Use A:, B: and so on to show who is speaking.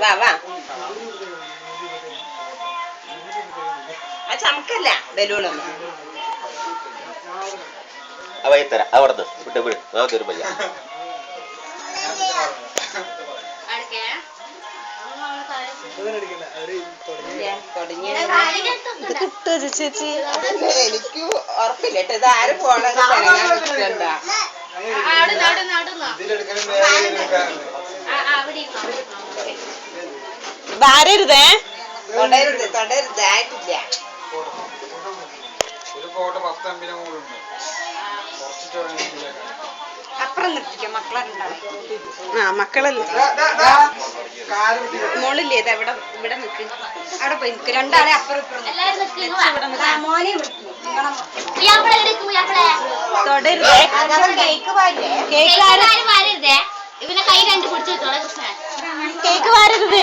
A: വാ വാ. ആ ചമക്കല്ല ബലൂണൊന്നും.
B: തരാം അവിടുന്ന് വിട്ട് വിട് ഒരു പയ്യ
A: കിട്ടോ ചേച്ചി? എനിക്ക് ഉറപ്പില്ല കേട്ടോ. ഇത് ആരും പോണത് വാരരുതേ, തൊടരുത് തൊടരുത്. ആയിട്ടില്ല. അപ്പുറം നിർത്തിക്കാം, മക്കളുണ്ടാവും. ആ മക്കളല്ലേ മോളില്ലേ? ഇത് എവിടെ ഇവിടെ നിൽക്ക്, അവിടെ പോയി നിൽക്ക്. രണ്ടാളെ അപ്പുറം ഇപ്പുറം മോനെ തൊടരുതേ. Cake വാരരുതേ, cake വാരരുത്.